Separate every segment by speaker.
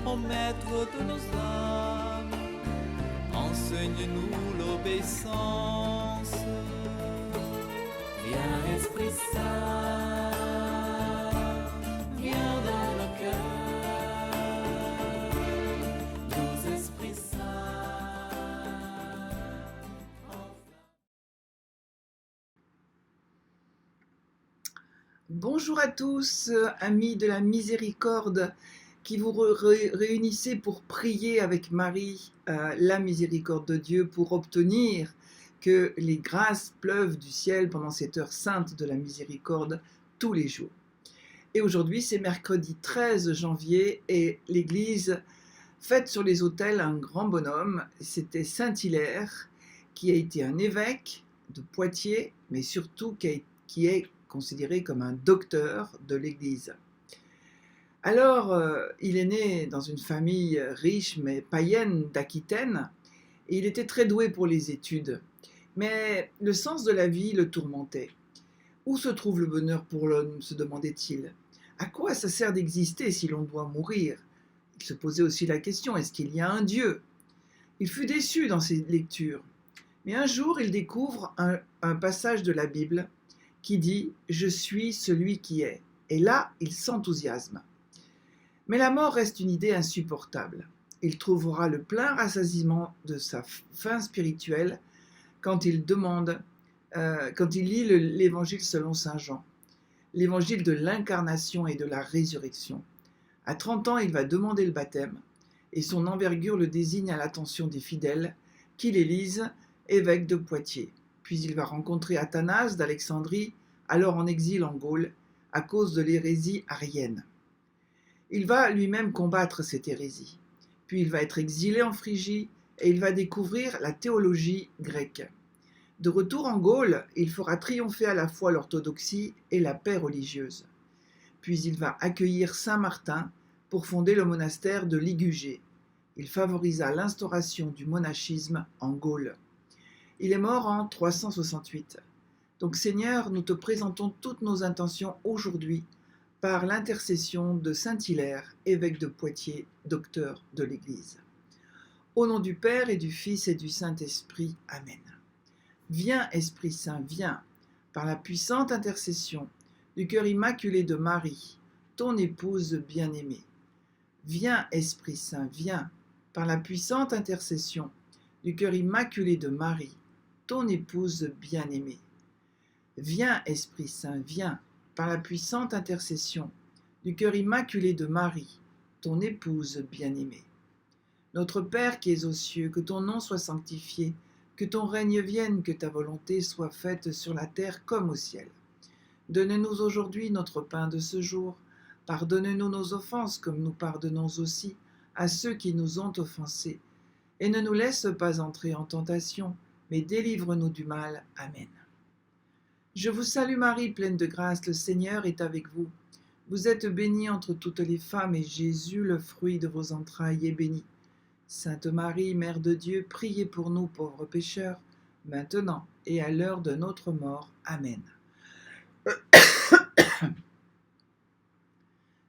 Speaker 1: ô maître de nos âmes, enseigne-nous l'obéissance. Viens Esprit Saint, viens dans nos cœurs, doux Esprit Saint.
Speaker 2: Bonjour à tous, amis de la miséricorde, qui vous réunissez pour prier avec Marie, la miséricorde de Dieu, pour obtenir que les grâces pleuvent du ciel pendant cette heure sainte de la miséricorde tous les jours. Et aujourd'hui, c'est mercredi 13 janvier et l'Église fête sur les autels un grand bonhomme. C'était Saint Hilaire, qui a été un évêque de Poitiers, mais surtout qui est considéré comme un docteur de l'Église. Alors, il est né dans une famille riche mais païenne d'Aquitaine, et il était très doué pour les études. Mais le sens de la vie le tourmentait. Où se trouve le bonheur pour l'homme, se demandait-il. À quoi ça sert d'exister si l'on doit mourir? Il se posait aussi la question, est-ce qu'il y a un Dieu? Il fut déçu dans ses lectures. Mais un jour, il découvre un passage de la Bible qui dit « Je suis celui qui est ». Et là, il s'enthousiasme. Mais la mort reste une idée insupportable. Il trouvera le plein rassasiement de sa faim spirituelle quand il lit l'évangile selon saint Jean, l'évangile de l'incarnation et de la résurrection. À 30 ans, il va demander le baptême, et son envergure le désigne à l'attention des fidèles qui l'élisent évêque de Poitiers. Puis il va rencontrer Athanase d'Alexandrie, alors en exil en Gaule, à cause de l'hérésie arienne. Il va lui-même combattre cette hérésie. Puis il va être exilé en Phrygie et il va découvrir la théologie grecque. De retour en Gaule, il fera triompher à la fois l'orthodoxie et la paix religieuse. Puis il va accueillir saint Martin pour fonder le monastère de Ligugé. Il favorisa l'instauration du monachisme en Gaule. Il est mort en 368. Donc Seigneur, nous te présentons toutes nos intentions aujourd'hui par l'intercession de Saint Hilaire, évêque de Poitiers, docteur de l'Église. Au nom du Père et du Fils et du Saint-Esprit. Amen. Viens, Esprit Saint, viens, par la puissante intercession du cœur immaculé de Marie, ton épouse bien-aimée. Viens, Esprit Saint, viens, par la puissante intercession du cœur immaculé de Marie, ton épouse bien-aimée. Viens, Esprit Saint, viens, par la puissante intercession du cœur immaculé de Marie, ton épouse bien-aimée. Notre Père qui es aux cieux, que ton nom soit sanctifié, que ton règne vienne, que ta volonté soit faite sur la terre comme au ciel. Donne-nous aujourd'hui notre pain de ce jour. Pardonne-nous nos offenses comme nous pardonnons aussi à ceux qui nous ont offensés. Et ne nous laisse pas entrer en tentation, mais délivre-nous du mal. Amen. Je vous salue Marie, pleine de grâce, le Seigneur est avec vous. Vous êtes bénie entre toutes les femmes, et Jésus, le fruit de vos entrailles, est béni. Sainte Marie, Mère de Dieu, priez pour nous pauvres pécheurs, maintenant et à l'heure de notre mort. Amen.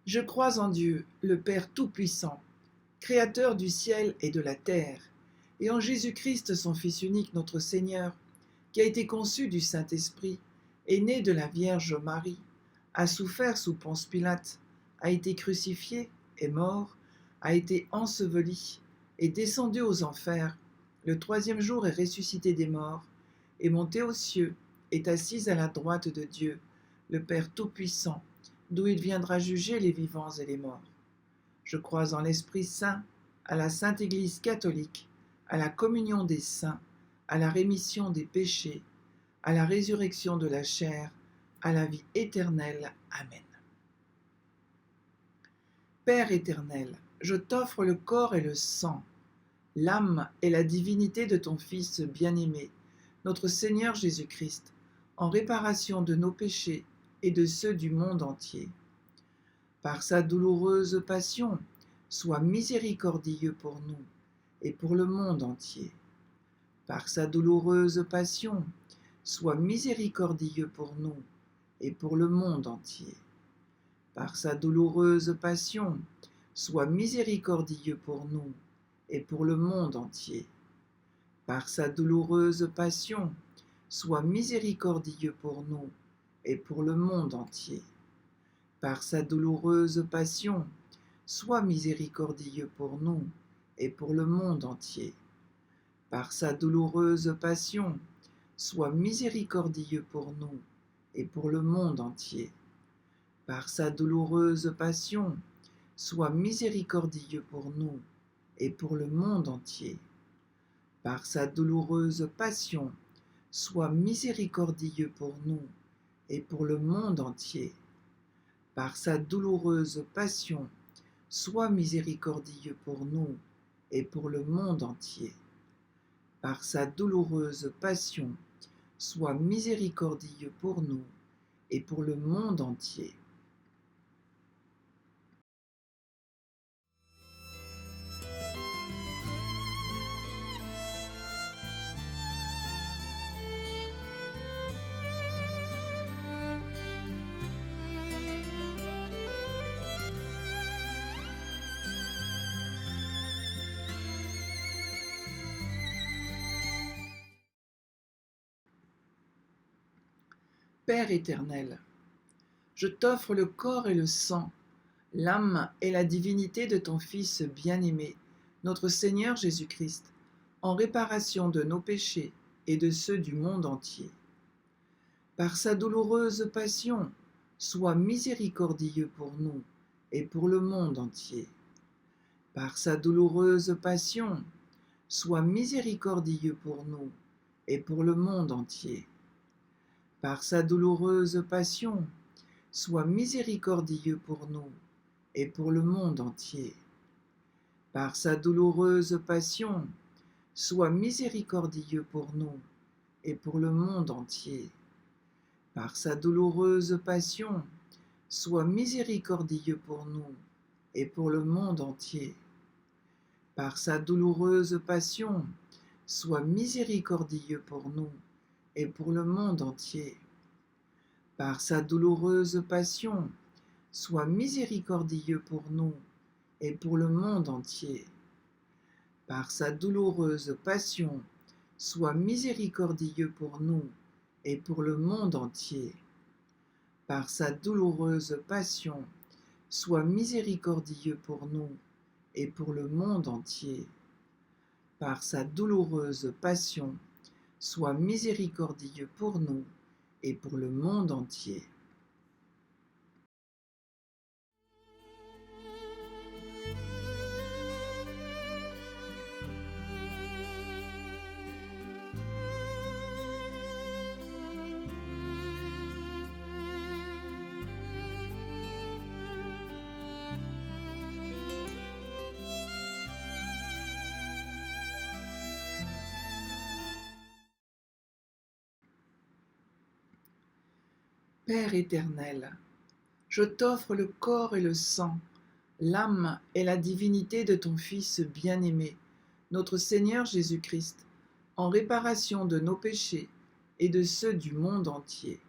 Speaker 2: Je crois en Dieu, le Père Tout-Puissant, Créateur du ciel et de la terre, et en Jésus-Christ, son Fils unique, notre Seigneur, qui a été conçu du Saint-Esprit, est né de la Vierge Marie, a souffert sous Ponce Pilate, a été crucifié, est mort, a été enseveli, est descendu aux enfers, le 3e jour est ressuscité des morts, est monté aux cieux, est assis à la droite de Dieu, le Père Tout-Puissant, d'où il viendra juger les vivants et les morts. Je crois en l'Esprit Saint, à la Sainte Église catholique, à la communion des saints, à la rémission des péchés, à la résurrection de la chair, à la vie éternelle. Amen. Père éternel, je t'offre le corps et le sang, l'âme et la divinité de ton Fils bien-aimé, notre Seigneur Jésus-Christ, en réparation de nos péchés et de ceux du monde entier. Par sa douloureuse passion, sois miséricordieux pour nous et pour le monde entier. Par sa douloureuse passion, sois miséricordieux pour nous et pour le monde entier. Par sa douloureuse passion, sois miséricordieux pour nous et pour le monde entier. Par sa douloureuse passion, sois miséricordieux pour nous et pour le monde entier. Par sa douloureuse passion, sois miséricordieux pour nous et pour le monde entier. Par sa douloureuse passion, sois miséricordieux pour nous et pour le monde entier. Par sa douloureuse passion, sois miséricordieux pour nous et pour le monde entier. Par sa douloureuse passion, sois miséricordieux pour nous et pour le monde entier. Par sa douloureuse passion, sois miséricordieux pour nous et pour le monde entier. Par sa douloureuse passion, sois miséricordieux pour nous et pour le monde entier. Père éternel, je t'offre le corps et le sang, l'âme et la divinité de ton Fils bien-aimé, notre Seigneur Jésus-Christ, en réparation de nos péchés et de ceux du monde entier. Par sa douloureuse passion, sois miséricordieux pour nous et pour le monde entier. Par sa douloureuse passion, sois miséricordieux pour nous et pour le monde entier. Par sa douloureuse passion, sois miséricordieux pour nous et pour le monde entier. Par sa douloureuse passion, sois miséricordieux pour nous et pour le monde entier. Par sa douloureuse passion, sois miséricordieux pour nous et pour le monde entier. Par sa douloureuse passion, sois miséricordieux pour nous et pour le monde entier. Par sa douloureuse passion, sois miséricordieux pour nous et pour le monde entier. Par sa douloureuse passion, sois miséricordieux pour nous et pour le monde entier. Par sa douloureuse passion, sois miséricordieux pour nous et pour le monde entier. Par sa douloureuse passion, sois miséricordieux pour nous et pour le monde entier. Père éternel, je t'offre le corps et le sang, l'âme et la divinité de ton Fils bien-aimé, notre Seigneur Jésus-Christ, en réparation de nos péchés et de ceux du monde entier.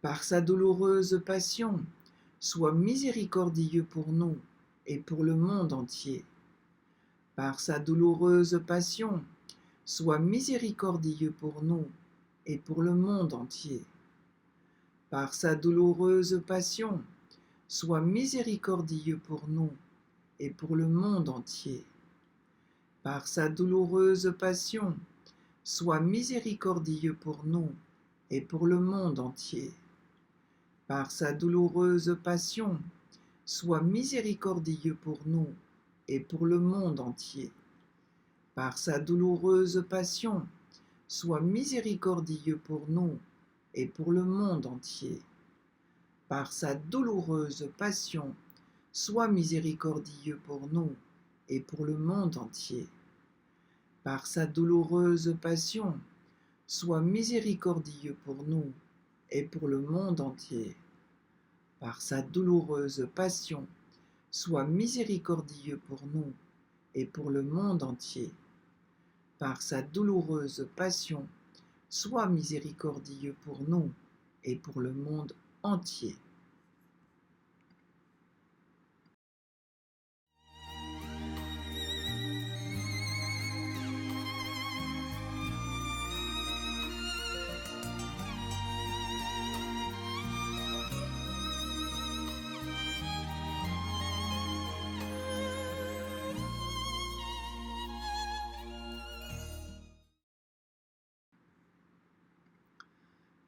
Speaker 2: Par sa douloureuse passion, sois miséricordieux pour nous et pour le monde entier. Par sa douloureuse passion, sois miséricordieux pour nous et pour le monde entier. Par sa douloureuse passion, sois miséricordieux pour nous et pour le monde entier. Par sa douloureuse passion, sois miséricordieux pour nous et pour le monde entier. Par sa douloureuse passion, sois miséricordieux pour nous et pour le monde entier. Par sa douloureuse passion, sois miséricordieux pour nous et pour le monde entier. Par sa douloureuse passion, sois miséricordieux pour nous et pour le monde entier. Par sa douloureuse passion, sois miséricordieux pour nous et pour le monde entier. Par sa douloureuse passion, sois miséricordieux pour nous et pour le monde entier. Par sa douloureuse passion, sois miséricordieux pour nous et pour le monde entier.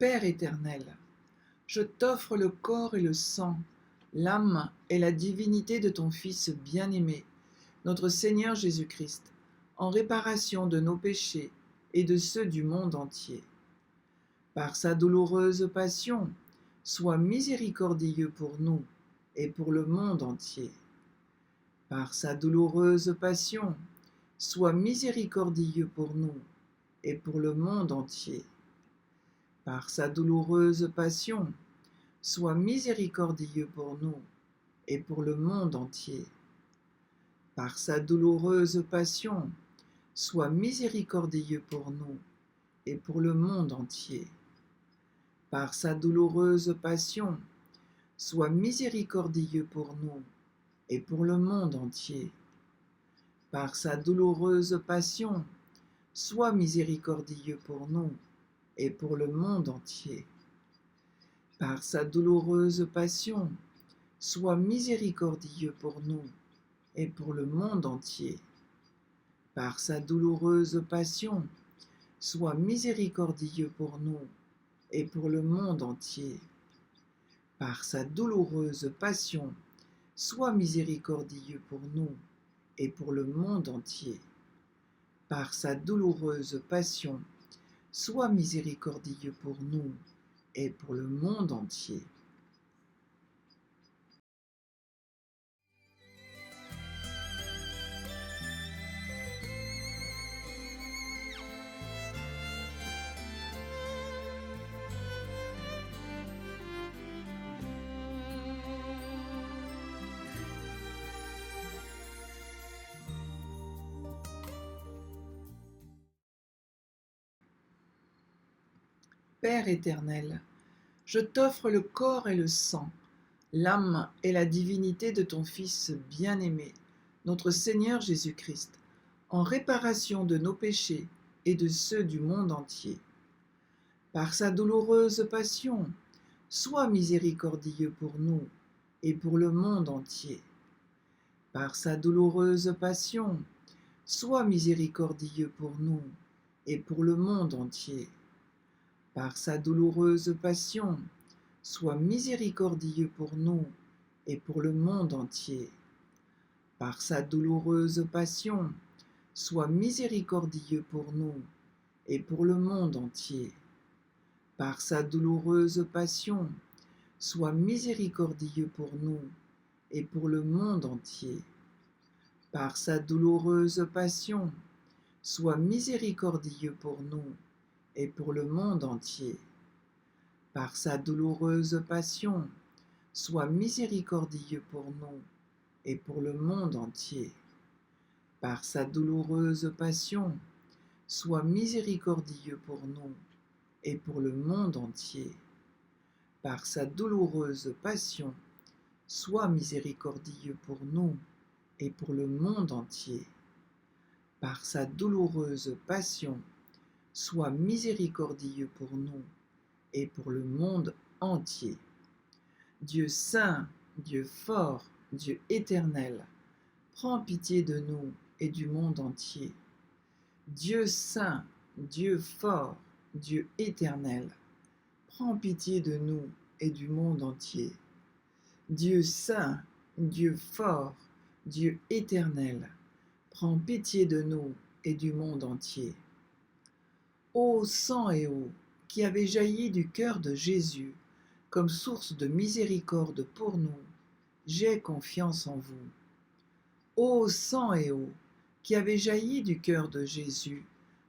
Speaker 2: Père éternel, je t'offre le corps et le sang, l'âme et la divinité de ton Fils bien-aimé, notre Seigneur Jésus-Christ, en réparation de nos péchés et de ceux du monde entier. Par sa douloureuse passion, sois miséricordieux pour nous et pour le monde entier. Par sa douloureuse passion, sois miséricordieux pour nous et pour le monde entier. Par sa douloureuse passion, sois miséricordieux pour nous et pour le monde entier. Par sa douloureuse passion, sois miséricordieux pour nous et pour le monde entier. Par sa douloureuse passion, sois miséricordieux pour nous et pour le monde entier. Par sa douloureuse passion, sois miséricordieux pour nous et pour le monde entier. Par sa douloureuse passion, sois miséricordieux pour nous et pour le monde entier. Par sa douloureuse passion, sois miséricordieux pour nous et pour le monde entier. Par sa douloureuse passion, sois miséricordieux pour nous et pour le monde entier. Par sa douloureuse passion, sois miséricordieux pour nous et pour le monde entier. Père éternel, je t'offre le corps et le sang, l'âme et la divinité de ton Fils bien-aimé, notre Seigneur Jésus-Christ, en réparation de nos péchés et de ceux du monde entier. Par sa douloureuse passion, sois miséricordieux pour nous et pour le monde entier. Par sa douloureuse passion, sois miséricordieux pour nous et pour le monde entier. Par sa douloureuse passion, sois miséricordieux pour nous et pour le monde entier. Par sa douloureuse passion, sois miséricordieux pour nous et pour le monde entier. Par sa douloureuse passion, sois miséricordieux pour nous et pour le monde entier. Par sa douloureuse passion, sois miséricordieux pour nous et pour le monde entier. Par sa douloureuse passion, sois miséricordieux pour nous et pour le monde entier. Par sa douloureuse passion, sois miséricordieux pour nous et pour le monde entier. Par sa douloureuse passion, sois miséricordieux pour nous et pour le monde entier. Par sa douloureuse passion, sois miséricordieux pour nous et pour le monde entier. Dieu saint, Dieu fort, Dieu éternel, prends pitié de nous et du monde entier. Dieu saint, Dieu fort, Dieu éternel, prends pitié de nous et du monde entier. Dieu saint, Dieu fort, Dieu éternel, prends pitié de nous et du monde entier. Ô sang et eau qui avez jailli du cœur de Jésus comme source de miséricorde pour nous, j'ai confiance en vous. Ô sang et eau qui avez jailli du cœur de Jésus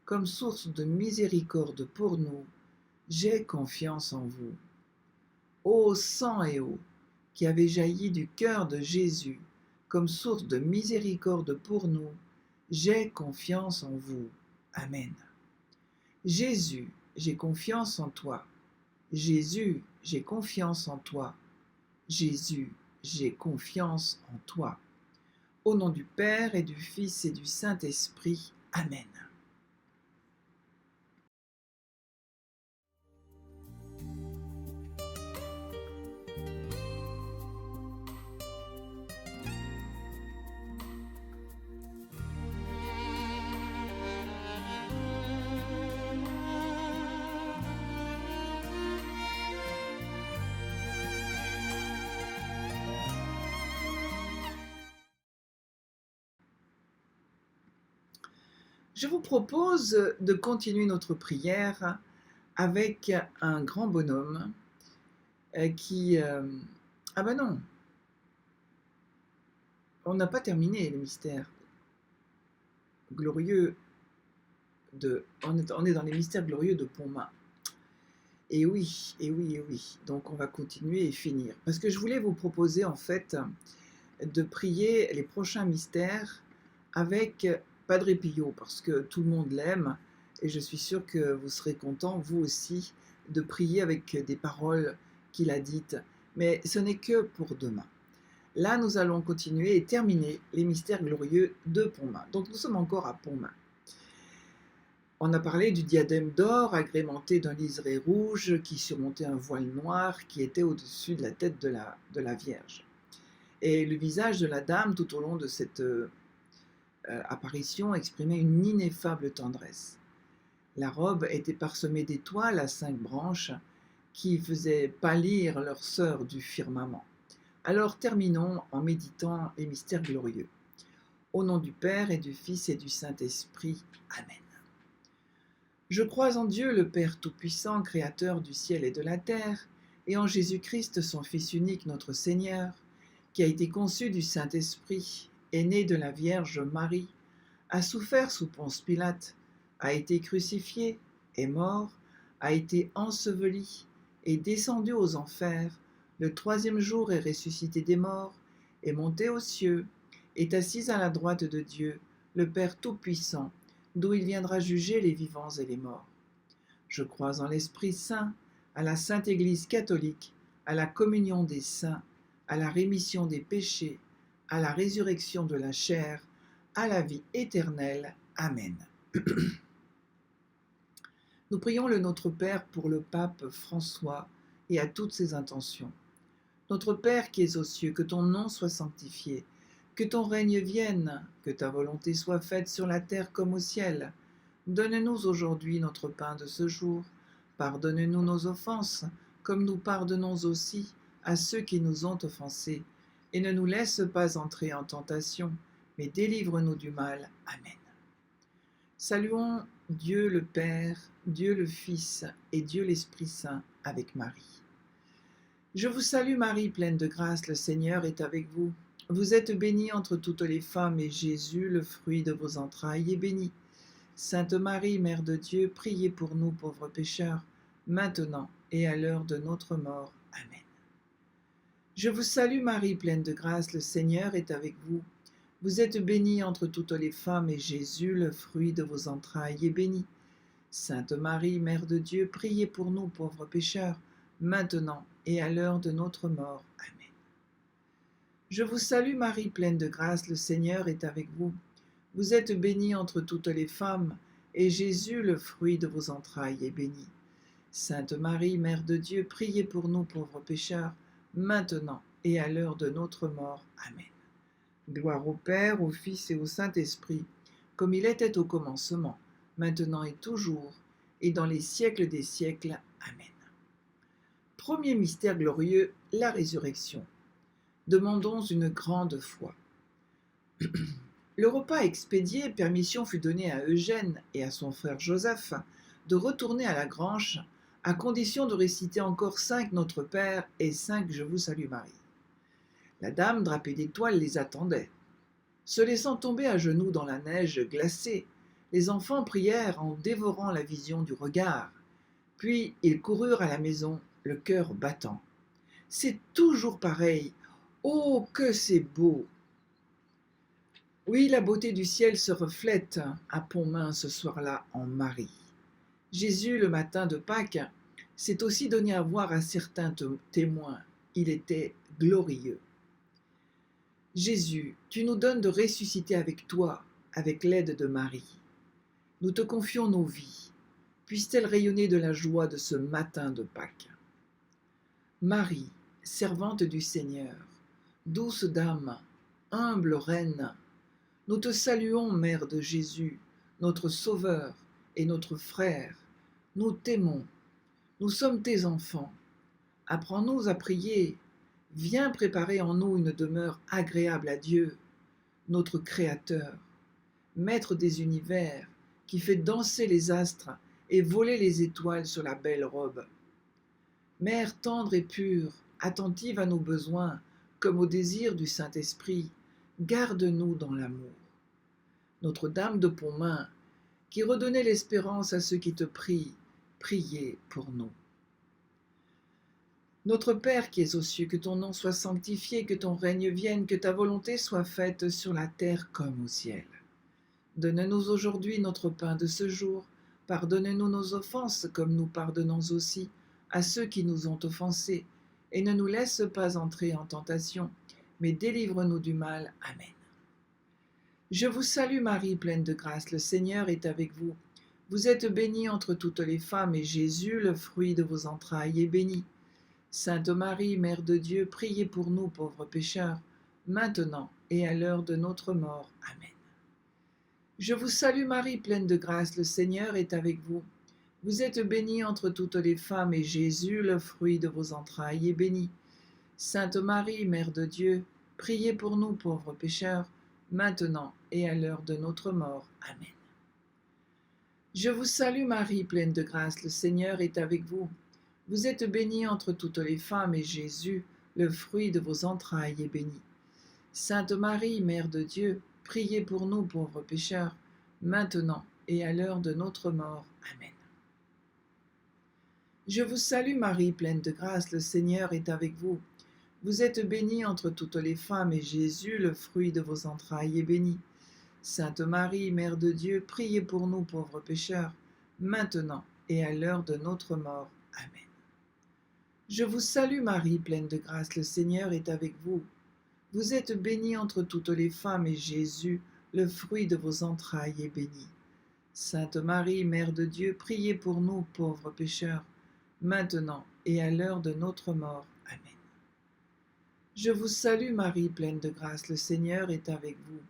Speaker 2: comme source de miséricorde pour nous, j'ai confiance en vous. Ô sang et eau qui avez jailli du cœur de Jésus comme source de miséricorde pour nous, j'ai confiance en vous. Amen. Jésus, j'ai confiance en toi. Jésus, j'ai confiance en toi. Jésus, j'ai confiance en toi. Au nom du Père et du Fils et du Saint-Esprit. Amen. Je vous propose de continuer notre prière avec un grand bonhomme qui... Ah ben non, on n'a pas terminé le mystère glorieux de... On est dans les mystères glorieux de Pontmain. Et oui, et oui, et oui. Donc on va continuer et finir. Parce que je voulais vous proposer en fait de prier les prochains mystères avec Padre Pio, parce que tout le monde l'aime, et je suis sûre que vous serez contents, vous aussi, de prier avec des paroles qu'il a dites. Mais ce n'est que pour demain. Là, nous allons continuer et terminer les mystères glorieux de Pontmain. Donc nous sommes encore à Pontmain. On a parlé du diadème d'or agrémenté d'un liseré rouge qui surmontait un voile noir qui était au-dessus de la tête de la Vierge. Et le visage de la dame, tout au long de cette apparition, exprimait une ineffable tendresse. La robe était parsemée d'étoiles à 5 branches qui faisaient pâlir leurs sœurs du firmament. Alors terminons en méditant les mystères glorieux. Au nom du Père et du Fils et du Saint-Esprit. Amen. Je crois en Dieu, le Père Tout-Puissant, Créateur du ciel et de la terre, et en Jésus-Christ, son Fils unique, notre Seigneur, qui a été conçu du Saint-Esprit, est né de la Vierge Marie, a souffert sous Ponce Pilate, a été crucifié, est mort, a été enseveli, est descendu aux enfers, le 3e jour est ressuscité des morts, est monté aux cieux, est assis à la droite de Dieu, le Père Tout-Puissant, d'où il viendra juger les vivants et les morts. Je crois en l'Esprit Saint, à la Sainte Église catholique, à la communion des saints, à la rémission des péchés, à la résurrection de la chair, à la vie éternelle. Amen. Nous prions le Notre Père pour le pape François et à toutes ses intentions. Notre Père qui es aux cieux, que ton nom soit sanctifié, que ton règne vienne, que ta volonté soit faite sur la terre comme au ciel. Donne-nous aujourd'hui notre pain de ce jour. Pardonne-nous nos offenses, comme nous pardonnons aussi à ceux qui nous ont offensés. Et ne nous laisse pas entrer en tentation, mais délivre-nous du mal. Amen. Saluons Dieu le Père, Dieu le Fils et Dieu l'Esprit Saint avec Marie. Je vous salue Marie, pleine de grâce, le Seigneur est avec vous. Vous êtes bénie entre toutes les femmes, et Jésus, le fruit de vos entrailles, est béni. Sainte Marie, Mère de Dieu, priez pour nous pauvres pécheurs, maintenant et à l'heure de notre mort. Amen. Je vous salue Marie, pleine de grâce, le Seigneur est avec vous. Vous êtes bénie entre toutes les femmes, et Jésus, le fruit de vos entrailles, est béni. Sainte Marie, Mère de Dieu, priez pour nous pauvres pécheurs, maintenant et à l'heure de notre mort. Amen. Je vous salue Marie, pleine de grâce, le Seigneur est avec vous. Vous êtes bénie entre toutes les femmes, et Jésus, le fruit de vos entrailles, est béni. Sainte Marie, Mère de Dieu, priez pour nous pauvres pécheurs, maintenant et à l'heure de notre mort. Amen. Gloire au Père, au Fils et au Saint-Esprit, comme il était au commencement, maintenant et toujours, et dans les siècles des siècles. Amen. Premier mystère glorieux, la résurrection. Demandons une grande foi. Le repas expédié, permission fut donnée à Eugène et à son frère Joseph de retourner à la grange, à condition de réciter encore 5 Notre Père et 5 Je vous salue Marie. La dame drapée d'étoiles les attendait. Se laissant tomber à genoux dans la neige glacée, les enfants prièrent en dévorant la vision du regard. Puis ils coururent à la maison, le cœur battant. C'est toujours pareil. Oh, que c'est beau! Oui, la beauté du ciel se reflète à Pontmain ce soir-là en Marie. Jésus, le matin de Pâques, s'est aussi donné à voir à certains témoins. Il était glorieux. Jésus, tu nous donnes de ressusciter avec toi, avec l'aide de Marie. Nous te confions nos vies. Puisse-t-elle rayonner de la joie de ce matin de Pâques. Marie, servante du Seigneur, douce dame, humble reine, nous te saluons, Mère de Jésus, notre Sauveur et notre Frère. Nous t'aimons, nous sommes tes enfants. Apprends-nous à prier. Viens préparer en nous une demeure agréable à Dieu, notre Créateur, Maître des univers, qui fait danser les astres et voler les étoiles sur la belle robe. Mère tendre et pure, attentive à nos besoins, comme au désir du Saint-Esprit, garde-nous dans l'amour. Notre-Dame de Pontmain, qui redonnait l'espérance à ceux qui te prient, priez pour nous. Notre Père qui es aux cieux, que ton nom soit sanctifié, que ton règne vienne, que ta volonté soit faite sur la terre comme au ciel. Donne-nous aujourd'hui notre pain de ce jour. Pardonne-nous nos offenses, comme nous pardonnons aussi à ceux qui nous ont offensés. Et ne nous laisse pas entrer en tentation, mais délivre-nous du mal. Amen. Je vous salue Marie, pleine de grâce, le Seigneur est avec vous. Vous êtes bénie entre toutes les femmes, et Jésus, le fruit de vos entrailles, est béni. Sainte Marie, Mère de Dieu, priez pour nous pauvres pécheurs, maintenant et à l'heure de notre mort. Amen. Je vous salue Marie, pleine de grâce, le Seigneur est avec vous. Vous êtes bénie entre toutes les femmes, et Jésus, le fruit de vos entrailles, est béni. Sainte Marie, Mère de Dieu, priez pour nous pauvres pécheurs, maintenant et à l'heure de notre mort. Amen. Je vous salue Marie, pleine de grâce, le Seigneur est avec vous. Vous êtes bénie entre toutes les femmes, et Jésus, le fruit de vos entrailles, est béni. Sainte Marie, Mère de Dieu, priez pour nous pauvres pécheurs, maintenant et à l'heure de notre mort. Amen. Je vous salue Marie, pleine de grâce, le Seigneur est avec vous. Vous êtes bénie entre toutes les femmes, et Jésus, le fruit de vos entrailles, est béni. Sainte Marie, Mère de Dieu, priez pour nous pauvres pécheurs, maintenant et à l'heure de notre mort. Amen. Je vous salue Marie, pleine de grâce, le Seigneur est avec vous. Vous êtes bénie entre toutes les femmes, et Jésus, le fruit de vos entrailles, est béni. Sainte Marie, Mère de Dieu, priez pour nous pauvres pécheurs, maintenant et à l'heure de notre mort. Amen. Je vous salue Marie, pleine de grâce, le Seigneur est avec vous.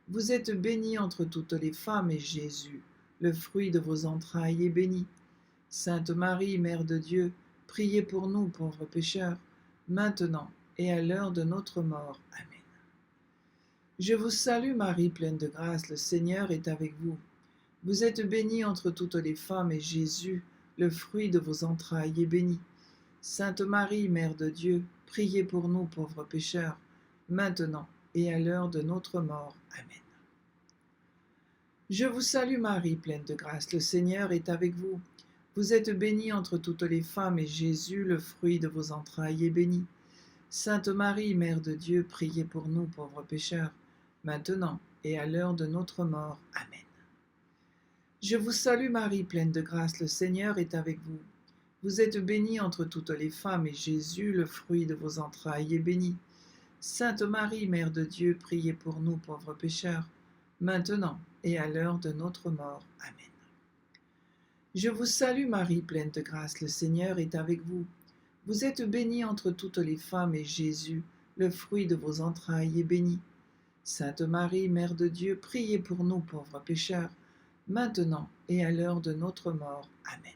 Speaker 2: Vous êtes bénie entre toutes les femmes, et Jésus, le fruit de vos entrailles, est béni. Sainte Marie, Mère de Dieu, priez pour nous pauvres pécheurs, maintenant et à l'heure de notre mort. Amen. Je vous salue Marie, pleine de grâce, le Seigneur est avec vous. Vous êtes bénie entre toutes les femmes, et Jésus, le fruit de vos entrailles, est béni. Sainte Marie, Mère de Dieu, priez pour nous pauvres pécheurs, maintenant et à l'heure de notre mort. Amen. Je vous salue Marie, pleine de grâce, le Seigneur est avec vous. Vous êtes bénie entre toutes les femmes, et Jésus, le fruit de vos entrailles, est béni. Sainte Marie, Mère de Dieu, priez pour nous pauvres pécheurs, maintenant et à l'heure de notre mort. Amen. Je vous salue Marie, pleine de grâce, le Seigneur est avec vous. Vous êtes bénie entre toutes les femmes, et Jésus, le fruit de vos entrailles, est béni. Sainte Marie, Mère de Dieu, priez pour nous pauvres pécheurs, maintenant et à l'heure de notre mort. Amen. Je vous salue Marie, pleine de grâce, le Seigneur est avec vous. Vous êtes bénie entre toutes les femmes, et Jésus, le fruit de vos entrailles, est béni. Sainte Marie, Mère de Dieu, priez pour nous pauvres pécheurs, maintenant et à l'heure de notre mort. Amen.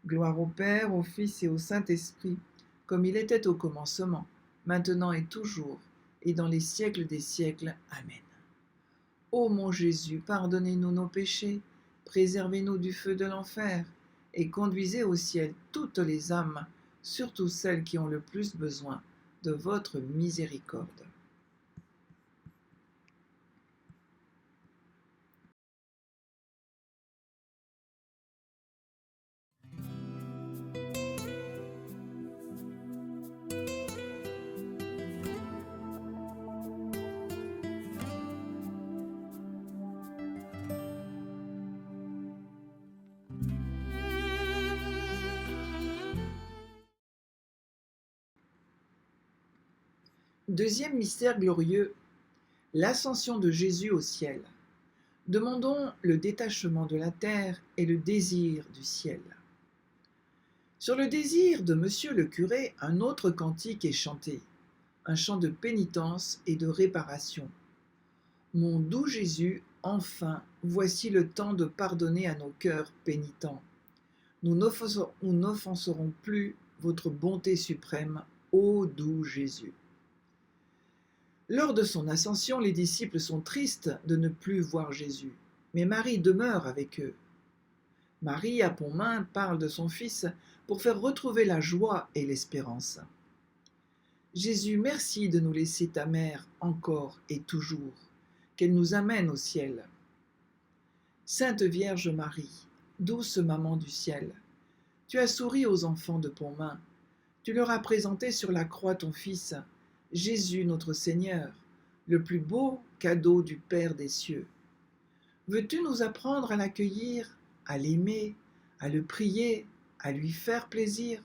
Speaker 2: Gloire au Père, au Fils et au Saint-Esprit, comme il était au commencement, maintenant et toujours, et dans les siècles des siècles. Amen. Ô mon Jésus, pardonnez-nous nos péchés, préservez-nous du feu de l'enfer, et conduisez au ciel toutes les âmes, surtout celles qui ont le plus besoin de votre miséricorde. Deuxième mystère glorieux, l'ascension de Jésus au ciel. Demandons le détachement de la terre et le désir du ciel. Sur le désir de monsieur le curé, un autre cantique est chanté, un chant de pénitence et de réparation. Mon doux Jésus, enfin, voici le temps de pardonner à nos cœurs pénitents. Nous n'offenserons plus votre bonté suprême, ô doux Jésus. Lors de son ascension, les disciples sont tristes de ne plus voir Jésus. mais Marie demeure avec eux. Marie, à Pontmain, parle de son Fils pour faire retrouver la joie et l'espérance. Jésus, merci de nous laisser ta mère encore et toujours, qu'elle nous amène au ciel. Sainte Vierge Marie, douce maman du ciel, tu as souri aux enfants de Pontmain, tu leur as présenté sur la croix ton Fils, Jésus notre Seigneur, le plus beau cadeau du Père des cieux. Veux-tu nous apprendre à l'accueillir, à l'aimer, à le prier, à lui faire plaisir?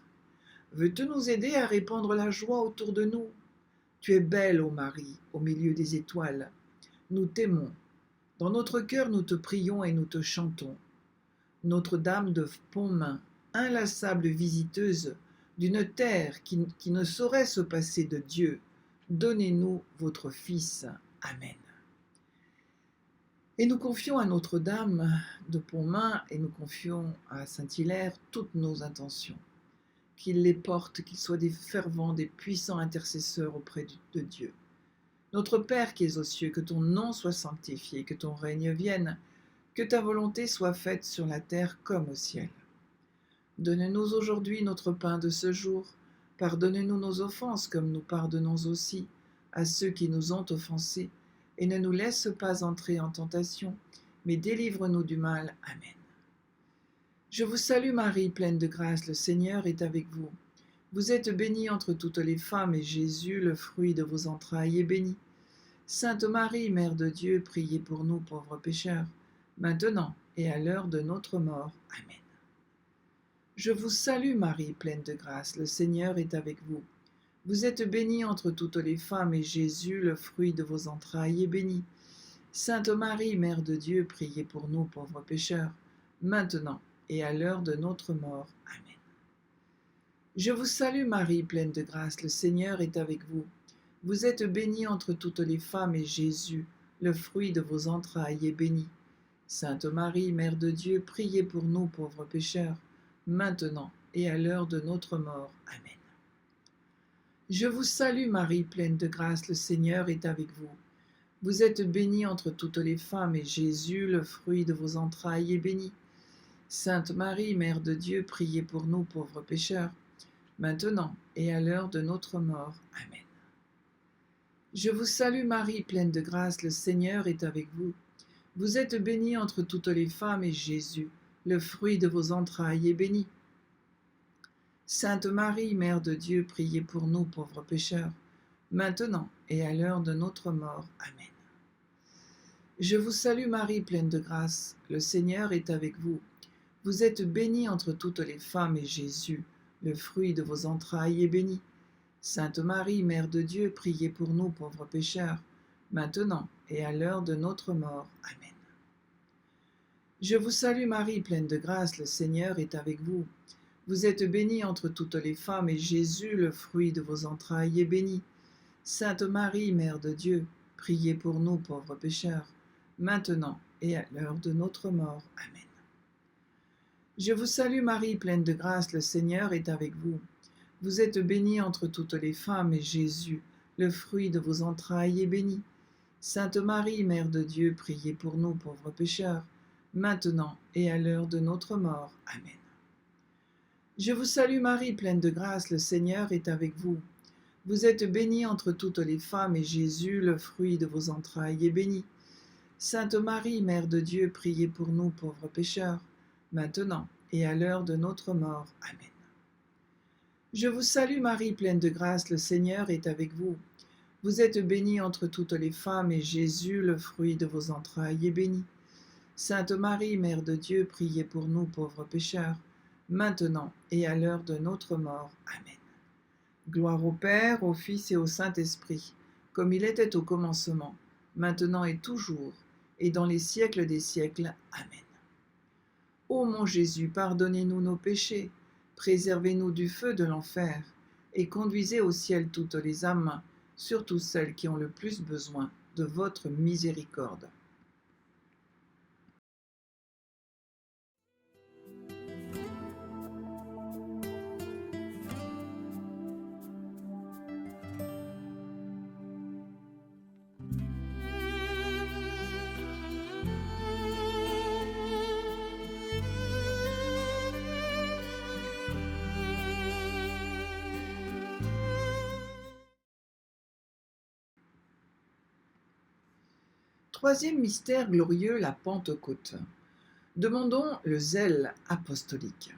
Speaker 2: Veux-tu nous aider à répandre la joie autour de nous? Tu es belle, ô Marie, au milieu des étoiles. Nous t'aimons. Dans notre cœur, nous te prions et nous te chantons. Notre-Dame de Pontmain, inlassable visiteuse d'une terre qui ne saurait se passer de Dieu, donnez-nous votre Fils. Amen. Et nous confions à Notre-Dame de Pontmain et nous confions à Saint-Hilaire toutes nos intentions. Qu'il les porte, qu'ils soient des fervents, des puissants intercesseurs auprès de Dieu. Notre Père qui es aux cieux, que ton nom soit sanctifié, que ton règne vienne, que ta volonté soit faite sur la terre comme au ciel. Donne-nous aujourd'hui notre pain de ce jour. Pardonne-nous nos offenses comme nous pardonnons aussi à ceux qui nous ont offensés. Et ne nous laisse pas entrer en tentation, mais délivre-nous du mal. Amen. Je vous salue Marie, pleine de grâce, le Seigneur est avec vous. Vous êtes bénie entre toutes les femmes, et Jésus, le fruit de vos entrailles, est béni. Sainte Marie, Mère de Dieu, priez pour nous pauvres pécheurs, maintenant et à l'heure de notre mort. Amen. Je vous salue Marie, pleine de grâce, le Seigneur est avec vous. Vous êtes bénie entre toutes les femmes, et Jésus, le fruit de vos entrailles, est béni. Sainte Marie, Mère de Dieu, priez pour nous pauvres pécheurs, maintenant et à l'heure de notre mort. Amen. Je vous salue Marie, pleine de grâce, le Seigneur est avec vous. Vous êtes bénie entre toutes les femmes, et Jésus, le fruit de vos entrailles, est béni. Sainte Marie, Mère de Dieu, priez pour nous pauvres pécheurs, maintenant et à l'heure de notre mort. Amen. Je vous salue Marie, pleine de grâce, le Seigneur est avec vous. Vous êtes bénie entre toutes les femmes, et Jésus, le fruit de vos entrailles, est béni. Sainte Marie, Mère de Dieu, priez pour nous pauvres pécheurs, maintenant et à l'heure de notre mort. Amen. Je vous salue Marie, pleine de grâce, le Seigneur est avec vous. Vous êtes bénie entre toutes les femmes, et Jésus, le fruit de vos entrailles, est béni. Sainte Marie, Mère de Dieu, priez pour nous pauvres pécheurs, maintenant et à l'heure de notre mort. Amen. Je vous salue Marie, pleine de grâce, le Seigneur est avec vous. Vous êtes bénie entre toutes les femmes, et Jésus, le fruit de vos entrailles, est béni. Sainte Marie, Mère de Dieu, priez pour nous pauvres pécheurs, maintenant et à l'heure de notre mort. Amen. Je vous salue Marie, pleine de grâce, le Seigneur est avec vous. Vous êtes bénie entre toutes les femmes, et Jésus, le fruit de vos entrailles, est béni. Sainte Marie, Mère de Dieu, priez pour nous pauvres pécheurs, maintenant et à l'heure de notre mort. Amen. Je vous salue Marie, pleine de grâce, le Seigneur est avec vous. Vous êtes bénie entre toutes les femmes, et Jésus, le fruit de vos entrailles, est béni. Sainte Marie, Mère de Dieu, priez pour nous pauvres pécheurs, maintenant et à l'heure de notre mort. Amen. Je vous salue Marie, pleine de grâce, le Seigneur est avec vous. Vous êtes bénie entre toutes les femmes, et Jésus, le fruit de vos entrailles, est béni. Sainte Marie, Mère de Dieu, priez pour nous pauvres pécheurs, maintenant et à l'heure de notre mort. Amen. Je vous salue Marie, pleine de grâce, le Seigneur est avec vous. Vous êtes bénie entre toutes les femmes, et Jésus, le fruit de vos entrailles, est béni. Sainte Marie, Mère de Dieu, priez pour nous pauvres pécheurs, maintenant et à l'heure de notre mort. Amen. Gloire au Père, au Fils et au Saint-Esprit, comme il était au commencement, maintenant et toujours, et dans les siècles des siècles. Amen. Ô mon Jésus, pardonnez-nous nos péchés, préservez-nous du feu de l'enfer, et conduisez au ciel toutes les âmes, surtout celles qui ont le plus besoin de votre miséricorde. Troisième mystère glorieux, la Pentecôte. Demandons le zèle apostolique.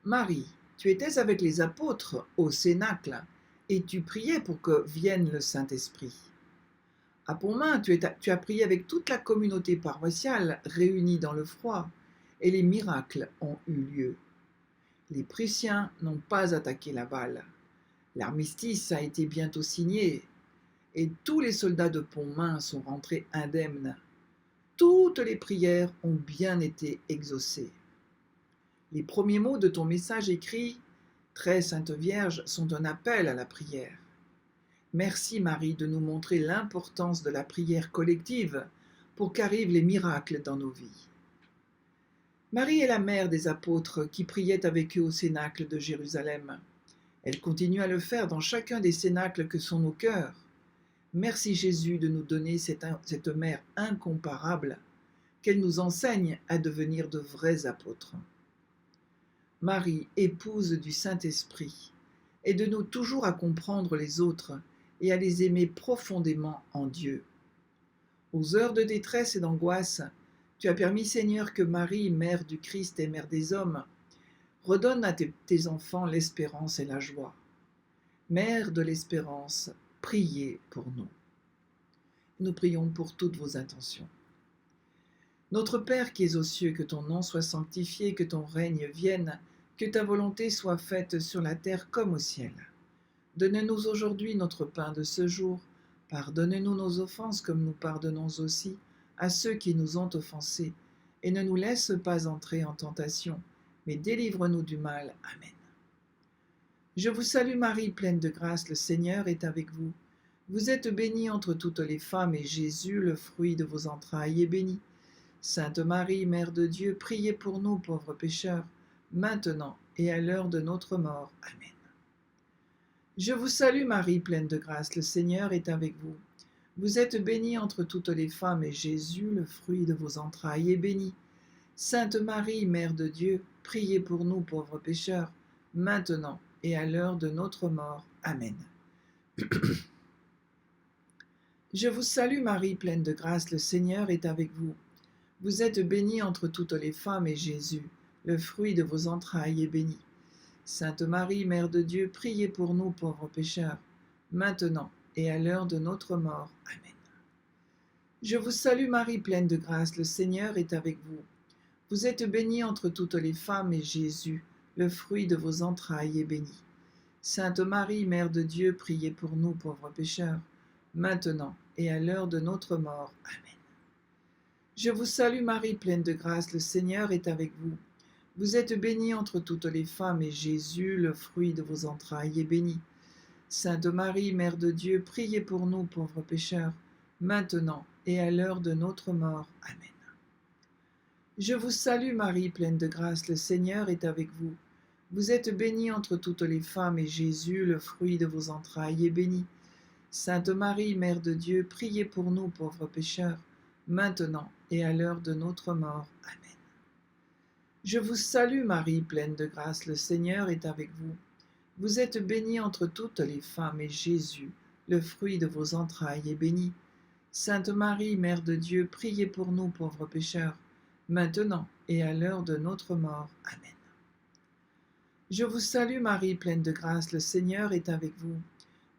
Speaker 2: Marie, tu étais avec les apôtres au Cénacle et tu priais pour que vienne le Saint-Esprit. À Pontmain, tu as prié avec toute la communauté paroissiale réunie dans le froid et les miracles ont eu lieu. Les Prussiens n'ont pas attaqué Laval. L'armistice a été bientôt signé et tous les soldats de Pontmain sont rentrés indemnes. Toutes les prières ont bien été exaucées. Les premiers mots de ton message écrit « Très Sainte Vierge » sont un appel à la prière. Merci Marie de nous montrer l'importance de la prière collective pour qu'arrivent les miracles dans nos vies. Marie est la mère des apôtres qui priaient avec eux au Cénacle de Jérusalem. Elle continue à le faire dans chacun des cénacles que sont nos cœurs. Merci Jésus de nous donner cette mère incomparable, qu'elle nous enseigne à devenir de vrais apôtres. Marie, épouse du Saint-Esprit, aide-nous toujours à comprendre les autres et à les aimer profondément en Dieu. Aux heures de détresse et d'angoisse, tu as permis, Seigneur, que Marie, mère du Christ et mère des hommes, redonne à tes enfants l'espérance et la joie. Mère de l'espérance, priez pour nous. Nous prions pour toutes vos intentions. Notre Père qui es aux cieux, que ton nom soit sanctifié, que ton règne vienne, que ta volonté soit faite sur la terre comme au ciel. Donne-nous aujourd'hui notre pain de ce jour. Pardonne-nous nos offenses comme nous pardonnons aussi à ceux qui nous ont offensés. Et ne nous laisse pas entrer en tentation, mais délivre-nous du mal. Amen. Je vous salue Marie, pleine de grâce, le Seigneur est avec vous. Vous êtes bénie entre toutes les femmes, et Jésus, le fruit de vos entrailles, est béni. Sainte Marie, Mère de Dieu, priez pour nous pauvres pécheurs, maintenant et à l'heure de notre mort. Amen. Je vous salue Marie, pleine de grâce, le Seigneur est avec vous. Vous êtes bénie entre toutes les femmes, et Jésus, le fruit de vos entrailles, est béni. Sainte Marie, Mère de Dieu, priez pour nous pauvres pécheurs, maintenant et à l'heure de notre mort. Amen. Je vous salue Marie, pleine de grâce, le Seigneur est avec vous. Vous êtes bénie entre toutes les femmes, et Jésus, le fruit de vos entrailles, est béni. Sainte Marie, Mère de Dieu, priez pour nous pauvres pécheurs, maintenant et à l'heure de notre mort. Amen. Je vous salue Marie, pleine de grâce, le Seigneur est avec vous. Vous êtes bénie entre toutes les femmes, et Jésus, le fruit de vos entrailles, est béni. Sainte Marie, Mère de Dieu, priez pour nous pauvres pécheurs, maintenant et à l'heure de notre mort. Amen. Je vous salue Marie, pleine de grâce, le Seigneur est avec vous. Vous êtes bénie entre toutes les femmes, et Jésus, le fruit de vos entrailles, est béni. Sainte Marie, Mère de Dieu, priez pour nous pauvres pécheurs, maintenant et à l'heure de notre mort. Amen. Je vous salue Marie, pleine de grâce, le Seigneur est avec vous. Vous êtes bénie entre toutes les femmes, et Jésus, le fruit de vos entrailles, est béni. Sainte Marie, Mère de Dieu, priez pour nous pauvres pécheurs, maintenant et à l'heure de notre mort. Amen. Je vous salue Marie, pleine de grâce, le Seigneur est avec vous. Vous êtes bénie entre toutes les femmes, et Jésus, le fruit de vos entrailles, est béni. Sainte Marie, Mère de Dieu, priez pour nous pauvres pécheurs, maintenant et à l'heure de notre mort. Amen. Je vous salue Marie, pleine de grâce, le Seigneur est avec vous.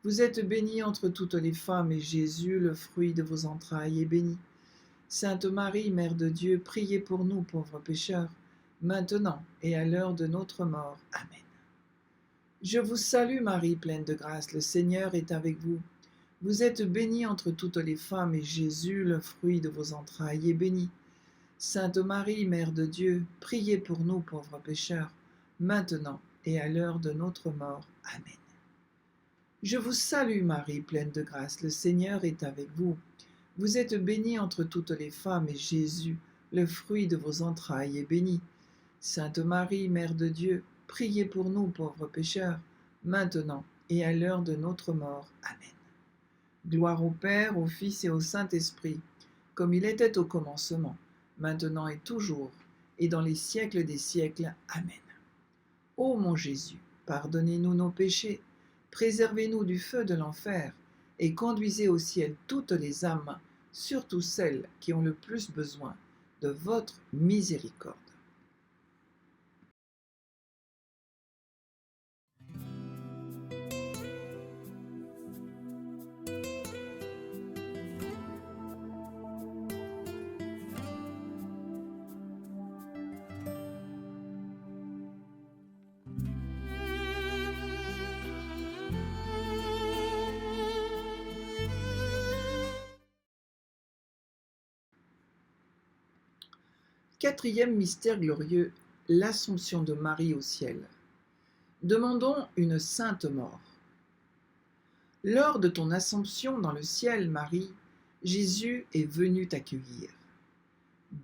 Speaker 2: Vous êtes bénie entre toutes les femmes, et Jésus, le fruit de vos entrailles, est béni. Sainte Marie, Mère de Dieu, priez pour nous pauvres pécheurs, maintenant et à l'heure de notre mort. Amen. Je vous salue Marie, pleine de grâce, le Seigneur est avec vous. Vous êtes bénie entre toutes les femmes, et Jésus, le fruit de vos entrailles, est béni. Sainte Marie, Mère de Dieu, priez pour nous pauvres pécheurs, maintenant et à l'heure de notre mort. Amen. Je vous salue Marie, pleine de grâce, le Seigneur est avec vous. Vous êtes bénie entre toutes les femmes, et Jésus, le fruit de vos entrailles, est béni. Sainte Marie, Mère de Dieu, priez pour nous pauvres pécheurs, maintenant et à l'heure de notre mort. Amen. Gloire au Père, au Fils et au Saint-Esprit, comme il était au commencement, maintenant et toujours, et dans les siècles des siècles. Amen. Ô mon Jésus, pardonnez-nous nos péchés, préservez-nous du feu de l'enfer, et conduisez au ciel toutes les âmes, surtout celles qui ont le plus besoin de votre miséricorde. Quatrième mystère glorieux, l'Assomption de Marie au ciel. Demandons une sainte mort. Lors de ton assomption dans le ciel, Marie, Jésus est venu t'accueillir.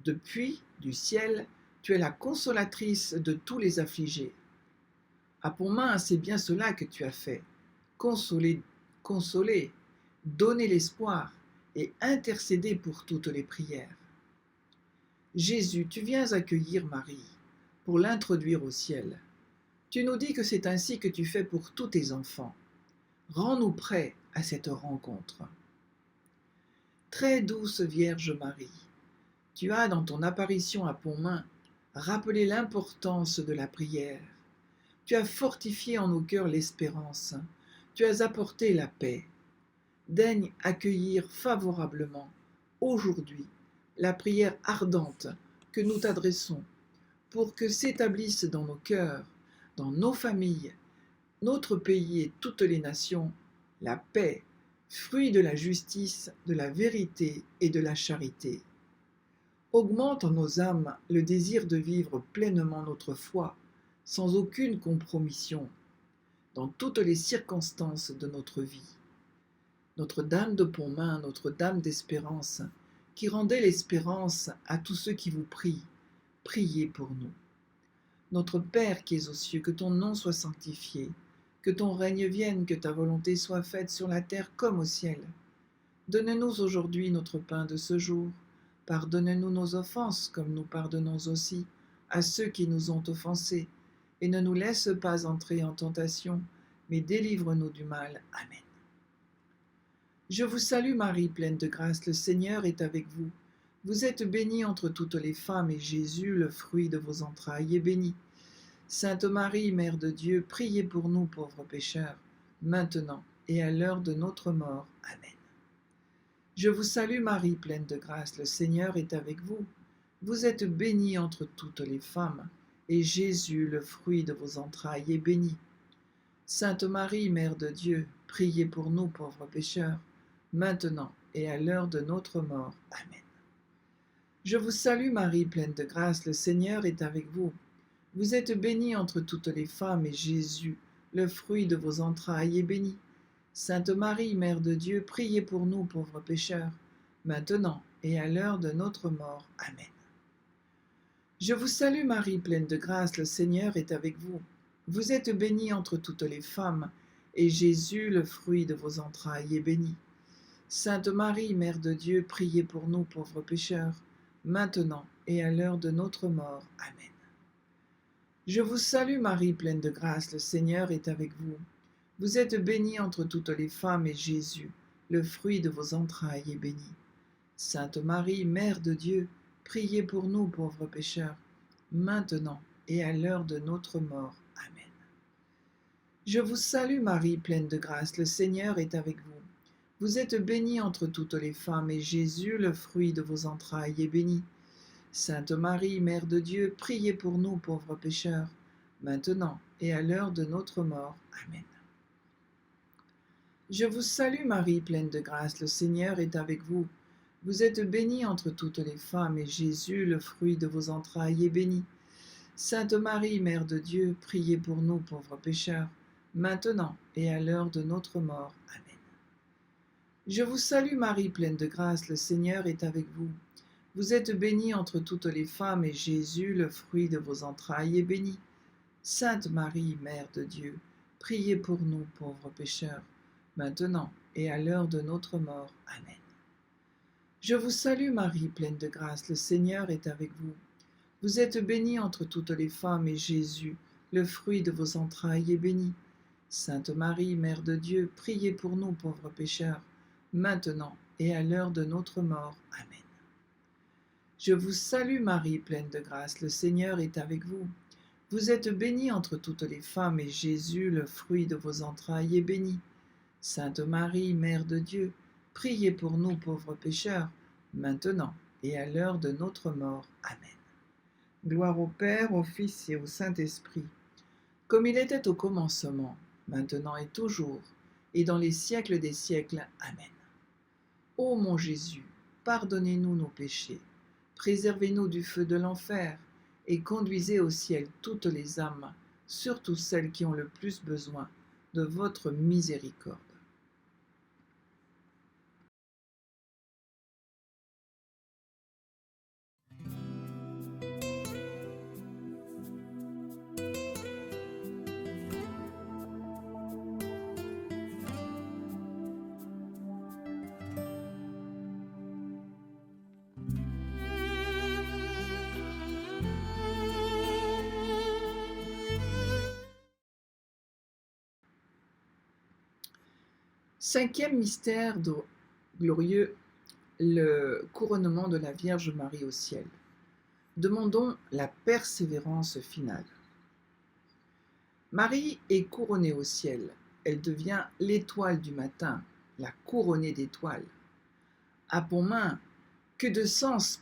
Speaker 2: Depuis, du ciel, tu es la consolatrice de tous les affligés. À Pontmain, c'est bien cela que tu as fait. Consoler, donner l'espoir et intercéder pour toutes les prières. Jésus, tu viens accueillir Marie pour l'introduire au ciel. Tu nous dis que c'est ainsi que tu fais pour tous tes enfants. Rends-nous prêts à cette rencontre. Très douce Vierge Marie, tu as dans ton apparition à Pontmain rappelé l'importance de la prière. Tu as fortifié en nos cœurs l'espérance. Tu as apporté la paix. Daigne accueillir favorablement aujourd'hui la prière ardente que nous t'adressons pour que s'établisse dans nos cœurs, dans nos familles, notre pays et toutes les nations, la paix, fruit de la justice, de la vérité et de la charité. Augmente en nos âmes le désir de vivre pleinement notre foi, sans aucune compromission, dans toutes les circonstances de notre vie. Notre-Dame de Pontmain, Notre-Dame d'Espérance, qui rendait l'espérance à tous ceux qui vous prient, priez pour nous. Notre Père qui es aux cieux, que ton nom soit sanctifié, que ton règne vienne, que ta volonté soit faite sur la terre comme au ciel. Donne-nous aujourd'hui notre pain de ce jour. Pardonne-nous nos offenses, comme nous pardonnons aussi à ceux qui nous ont offensés. Et ne nous laisse pas entrer en tentation, mais délivre-nous du mal. Amen. Je vous salue Marie, pleine de grâce, le Seigneur est avec vous. Vous êtes bénie entre toutes les femmes, et Jésus, le fruit de vos entrailles, est béni. Sainte Marie, Mère de Dieu, priez pour nous pauvres pécheurs, maintenant et à l'heure de notre mort. Amen. Je vous salue Marie, pleine de grâce, le Seigneur est avec vous. Vous êtes bénie entre toutes les femmes, et Jésus, le fruit de vos entrailles, est béni. Sainte Marie, Mère de Dieu, priez pour nous pauvres pécheurs, maintenant et à l'heure de notre mort. Amen. Je vous salue Marie, pleine de grâce, le Seigneur est avec vous. Vous êtes bénie entre toutes les femmes, et Jésus, le fruit de vos entrailles, est béni. Sainte Marie, Mère de Dieu, priez pour nous pauvres pécheurs, maintenant et à l'heure de notre mort. Amen. Je vous salue Marie, pleine de grâce, le Seigneur est avec vous. Vous êtes bénie entre toutes les femmes, et Jésus, le fruit de vos entrailles, est béni. Sainte Marie, Mère de Dieu, priez pour nous pauvres pécheurs, maintenant et à l'heure de notre mort. Amen. Je vous salue Marie, pleine de grâce, le Seigneur est avec vous. Vous êtes bénie entre toutes les femmes, et Jésus, le fruit de vos entrailles, est béni. Sainte Marie, Mère de Dieu, priez pour nous pauvres pécheurs, maintenant et à l'heure de notre mort. Amen. Je vous salue Marie, pleine de grâce, le Seigneur est avec vous. Vous êtes bénie entre toutes les femmes, et Jésus, le fruit de vos entrailles, est béni. Sainte Marie, Mère de Dieu, priez pour nous pauvres pécheurs, maintenant et à l'heure de notre mort. Amen. Je vous salue Marie, pleine de grâce, le Seigneur est avec vous. Vous êtes bénie entre toutes les femmes, et Jésus, le fruit de vos entrailles, est béni. Sainte Marie, Mère de Dieu, priez pour nous pauvres pécheurs, maintenant et à l'heure de notre mort. Amen. Je vous salue Marie, pleine de grâce, le Seigneur est avec vous. Vous êtes bénie entre toutes les femmes, et Jésus, le fruit de vos entrailles, est béni. Sainte Marie, Mère de Dieu, priez pour nous pauvres pécheurs, maintenant et à l'heure de notre mort. Amen. Je vous salue Marie, pleine de grâce, le Seigneur est avec vous. Vous êtes bénie entre toutes les femmes, et Jésus, le fruit de vos entrailles, est béni. Sainte Marie, Mère de Dieu, priez pour nous pauvres pécheurs, maintenant et à l'heure de notre mort. Amen. Je vous salue Marie, pleine de grâce, le Seigneur est avec vous. Vous êtes bénie entre toutes les femmes, et Jésus, le fruit de vos entrailles, est béni. Sainte Marie, Mère de Dieu, priez pour nous pauvres pécheurs, maintenant et à l'heure de notre mort. Amen. Gloire au Père, au Fils et au Saint-Esprit, comme il était au commencement, maintenant et toujours, et dans les siècles des siècles. Amen. Ô mon Jésus, pardonnez-nous nos péchés, préservez-nous du feu de l'enfer, et conduisez au ciel toutes les âmes, surtout celles qui ont le plus besoin de votre miséricorde. Cinquième mystère glorieux, le couronnement de la Vierge Marie au ciel. Demandons la persévérance finale. Marie est couronnée au ciel. Elle devient l'étoile du matin, la couronnée d'étoiles. À Pontmain, que de sens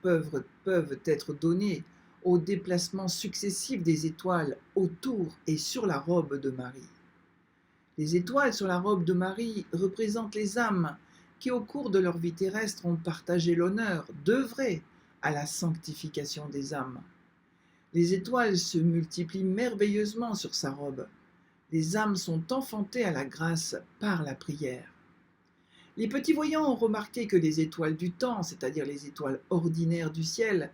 Speaker 2: peuvent être donnés aux déplacements successifs des étoiles autour et sur la robe de Marie. Les étoiles sur la robe de Marie représentent les âmes qui, au cours de leur vie terrestre, ont partagé l'honneur d'œuvrer à la sanctification des âmes. Les étoiles se multiplient merveilleusement sur sa robe. Les âmes sont enfantées à la grâce par la prière. Les petits voyants ont remarqué que les étoiles du temps, c'est-à-dire les étoiles ordinaires du ciel,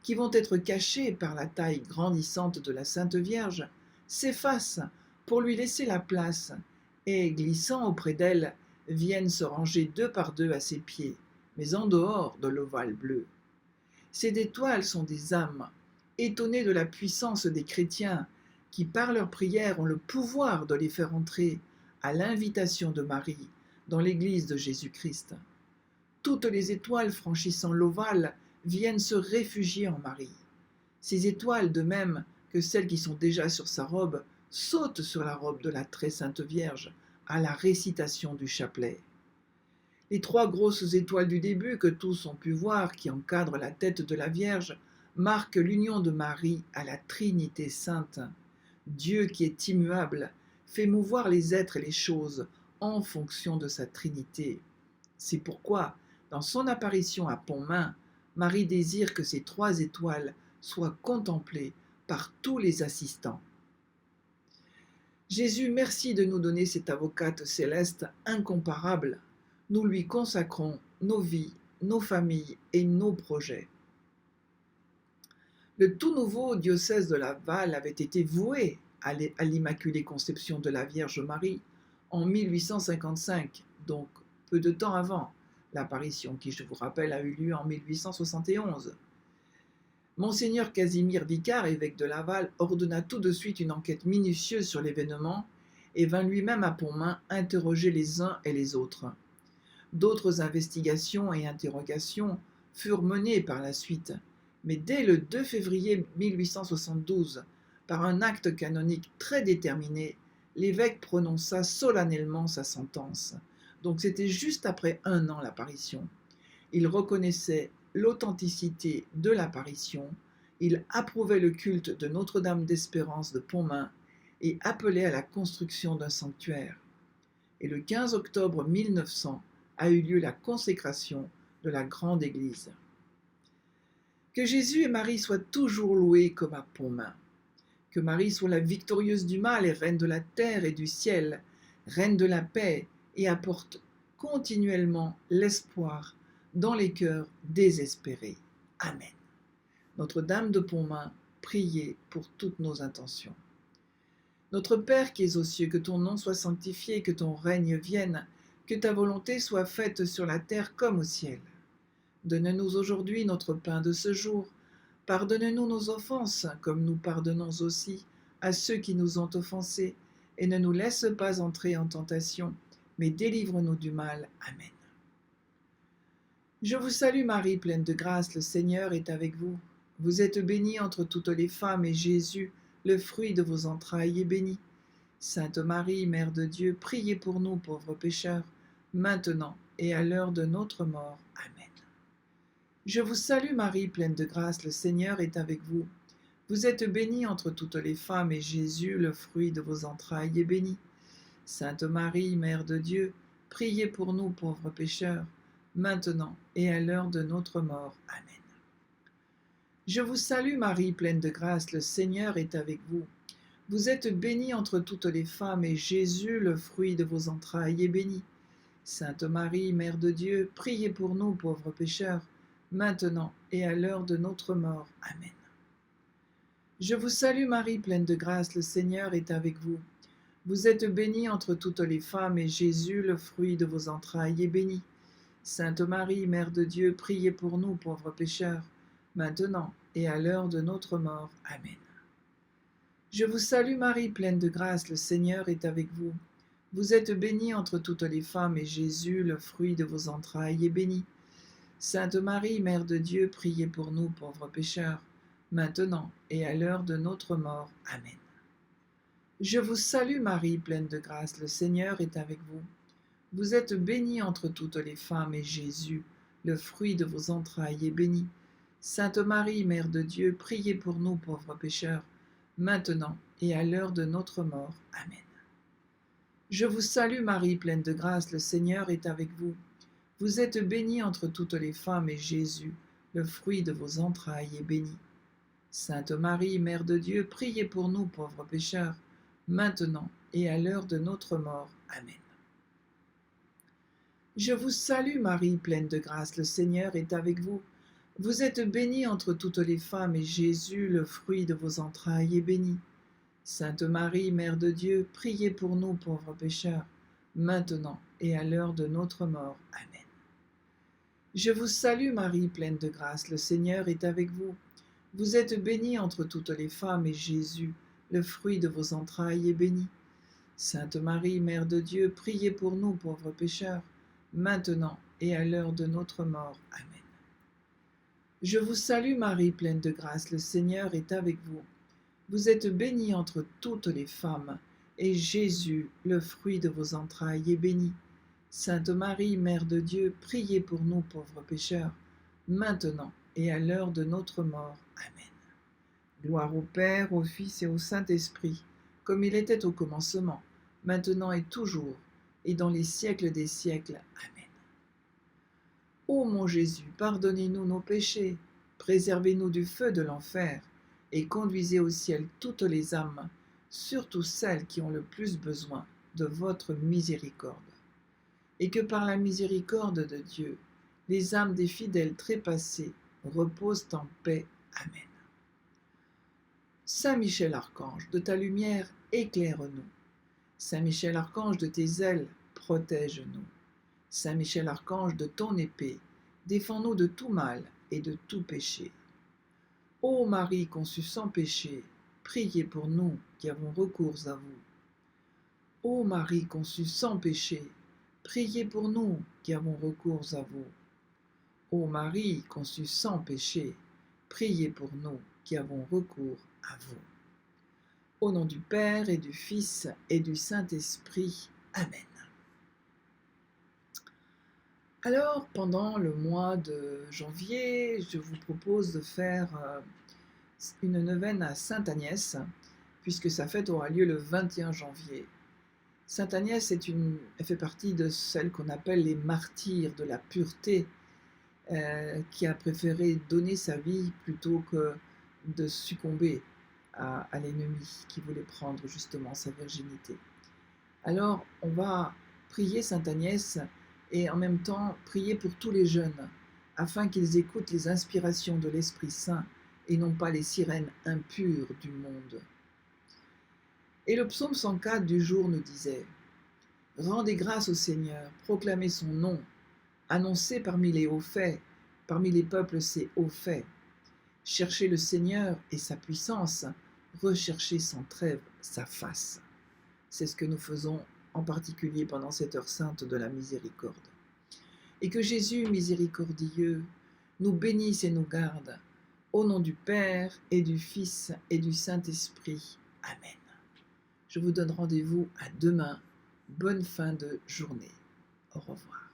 Speaker 2: qui vont être cachées par la taille grandissante de la Sainte Vierge, s'effacent pour lui laisser la place, et, glissant auprès d'elle, viennent se ranger deux par deux à ses pieds, mais en dehors de l'ovale bleu. Ces étoiles sont des âmes, étonnées de la puissance des chrétiens, qui par leur prière ont le pouvoir de les faire entrer, à l'invitation de Marie, dans l'Église de Jésus-Christ. Toutes les étoiles franchissant l'ovale viennent se réfugier en Marie. Ces étoiles, de même que celles qui sont déjà sur sa robe, sautent sur la robe de la très sainte Vierge à la récitation du chapelet. Les trois grosses étoiles du début que tous ont pu voir, qui encadrent la tête de la Vierge, marquent l'union de Marie à la Trinité sainte. Dieu, qui est immuable, fait mouvoir les êtres et les choses en fonction de sa Trinité. C'est pourquoi, dans son apparition à Pontmain, Marie désire que ces trois étoiles soient contemplées par tous les assistants. Jésus, merci de nous donner cette avocate céleste incomparable. Nous lui consacrons nos vies, nos familles et nos projets. Le tout nouveau diocèse de Laval avait été voué à l'Immaculée Conception de la Vierge Marie en 1855, donc peu de temps avant l'apparition qui, je vous rappelle, a eu lieu en 1871. Monseigneur Casimir Vicard, évêque de Laval, ordonna tout de suite une enquête minutieuse sur l'événement et vint lui-même à Pontmain interroger les uns et les autres. D'autres investigations et interrogations furent menées par la suite, mais dès le 2 février 1872, par un acte canonique très déterminé, l'évêque prononça solennellement sa sentence. Donc c'était juste après 1 an l'apparition. Il reconnaissait l'authenticité de l'apparition, il approuvait le culte de Notre-Dame d'Espérance de Pontmain et appelait à la construction d'un sanctuaire. Et le 15 octobre 1900 a eu lieu la consécration de la grande église. Que Jésus et Marie soient toujours loués comme à Pontmain. Que Marie soit la victorieuse du mal et reine de la terre et du ciel, reine de la paix et apporte continuellement l'espoir dans les cœurs désespérés. Amen. Notre-Dame de Pontmain, priez pour toutes nos intentions. Notre Père qui es aux cieux, que ton nom soit sanctifié, que ton règne vienne, que ta volonté soit faite sur la terre comme au ciel. Donne-nous aujourd'hui notre pain de ce jour. Pardonne-nous nos offenses, comme nous pardonnons aussi à ceux qui nous ont offensés, et ne nous laisse pas entrer en tentation, mais délivre-nous du mal. Amen. Je vous salue Marie, pleine de grâce, le Seigneur est avec vous. Vous êtes bénie entre toutes les femmes, et Jésus, le fruit de vos entrailles, est béni. Sainte Marie, Mère de Dieu, priez pour nous pauvres pécheurs, maintenant et à l'heure de notre mort. Amen. Je vous salue Marie, pleine de grâce, le Seigneur est avec vous. Vous êtes bénie entre toutes les femmes, et Jésus, le fruit de vos entrailles, est béni. Sainte Marie, Mère de Dieu, priez pour nous pauvres pécheurs, maintenant et à l'heure de notre mort. Amen. Je vous salue Marie, pleine de grâce, le Seigneur est avec vous. Vous êtes bénie entre toutes les femmes, et Jésus, le fruit de vos entrailles, est béni. Sainte Marie, Mère de Dieu, priez pour nous pauvres pécheurs, maintenant et à l'heure de notre mort. Amen. Je vous salue Marie, pleine de grâce, le Seigneur est avec vous. Vous êtes bénie entre toutes les femmes, et Jésus, le fruit de vos entrailles, est béni. Sainte Marie, Mère de Dieu, priez pour nous pauvres pécheurs, maintenant et à l'heure de notre mort. Amen. Je vous salue Marie, pleine de grâce, le Seigneur est avec vous. Vous êtes bénie entre toutes les femmes, et Jésus, le fruit de vos entrailles, est béni. Sainte Marie, Mère de Dieu, priez pour nous pauvres pécheurs, maintenant et à l'heure de notre mort. Amen. Je vous salue Marie, pleine de grâce, le Seigneur est avec vous. Vous êtes bénie entre toutes les femmes, et Jésus, le fruit de vos entrailles, est béni. Sainte Marie, Mère de Dieu, priez pour nous pauvres pécheurs, maintenant et à l'heure de notre mort. Amen. Je vous salue Marie, pleine de grâce, le Seigneur est avec vous. Vous êtes bénie entre toutes les femmes, et Jésus, le fruit de vos entrailles, est béni. Sainte Marie, Mère de Dieu, priez pour nous pauvres pécheurs, maintenant et à l'heure de notre mort. Amen. Je vous salue Marie, pleine de grâce, le Seigneur est avec vous. Vous êtes bénie entre toutes les femmes, et Jésus, le fruit de vos entrailles, est béni. Sainte Marie, Mère de Dieu, priez pour nous pauvres pécheurs, maintenant et à l'heure de notre mort. Amen. Je vous salue Marie, pleine de grâce, le Seigneur est avec vous. Vous êtes bénie entre toutes les femmes, et Jésus, le fruit de vos entrailles, est béni. Sainte Marie, Mère de Dieu, priez pour nous pauvres pécheurs, maintenant et à l'heure de notre mort. Amen. Je vous salue Marie, pleine de grâce, le Seigneur est avec vous. Vous êtes bénie entre toutes les femmes, et Jésus, le fruit de vos entrailles, est béni. Sainte Marie, Mère de Dieu, priez pour nous pauvres pécheurs, maintenant et à l'heure de notre mort. Amen. Gloire au Père, au Fils et au Saint-Esprit, comme il était au commencement, maintenant et toujours, et dans les siècles des siècles. Amen. Ô mon Jésus, pardonnez-nous nos péchés, préservez-nous du feu de l'enfer, et conduisez au ciel toutes les âmes, surtout celles qui ont le plus besoin de votre miséricorde. Et que par la miséricorde de Dieu, les âmes des fidèles trépassés reposent en paix. Amen. Saint Michel Archange, de ta lumière, éclaire-nous. Saint Michel Archange, de tes ailes, protège-nous. Saint Michel Archange, de ton épée, défends-nous de tout mal et de tout péché. Ô Marie conçue sans péché, priez pour nous qui avons recours à vous. Ô Marie conçue sans péché, priez pour nous qui avons recours à vous. Ô Marie conçue sans péché, priez pour nous qui avons recours à vous. Au nom du Père et du Fils et du Saint-Esprit. Amen. Alors, pendant le mois de janvier, je vous propose de faire une neuvaine à Sainte Agnès, puisque sa fête aura lieu le 21 janvier. Sainte Agnès elle fait partie de celles qu'on appelle les martyrs de la pureté, qui a préféré donner sa vie plutôt que de succomber à l'ennemi qui voulait prendre justement sa virginité. Alors, on va prier Sainte Agnès et en même temps prier pour tous les jeunes, afin qu'ils écoutent les inspirations de l'Esprit Saint et non pas les sirènes impures du monde. Et le psaume 104 du jour nous disait « Rendez grâce au Seigneur, proclamez son nom, annoncez parmi les hauts faits, parmi les peuples ses hauts faits. Cherchez le Seigneur et sa puissance, recherchez sans trêve sa face. » C'est ce que nous faisons en particulier pendant cette heure sainte de la miséricorde. et que Jésus miséricordieux nous bénisse et nous garde. Au nom du Père et du Fils et du Saint-Esprit. Amen. Je vous donne rendez-vous à demain. Bonne fin de journée. Au revoir.